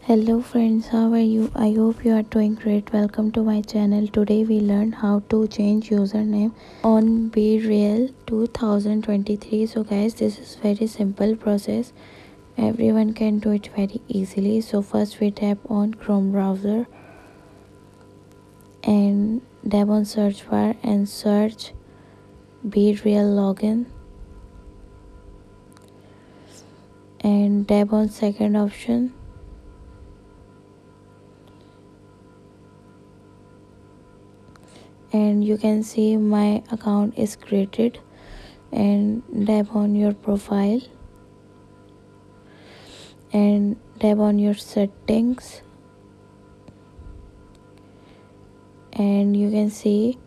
Hello friends, how are you? I hope you are doing great. Welcome to my channel. Today we learn how to change username on Bereal 2023. So guys, this is very simple process. Everyone can do it very easily. So first we tap on Chrome browser and tap on search bar and search Bereal login and tap on second option. And you can see my account is created, and tap on your profile and tap on your settings, and you can see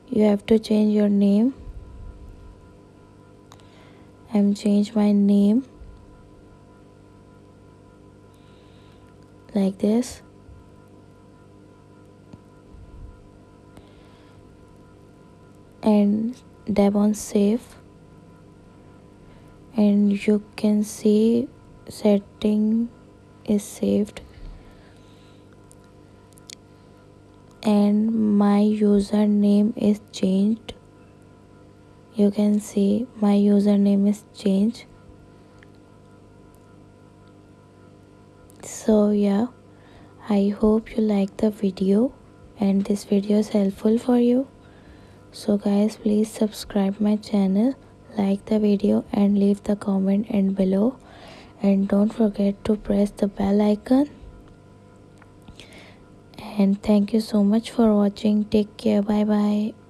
you have to change your name. I'm change my name like this, and tap on save, and you can see setting is saved and my username is changed. You can see my username is changed. So yeah, I hope you like the video and this video is helpful for you. So guys, please subscribe my channel, like the video and leave the comment and below, and don't forget to press the bell icon. And thank you so much for watching. Take care. Bye bye.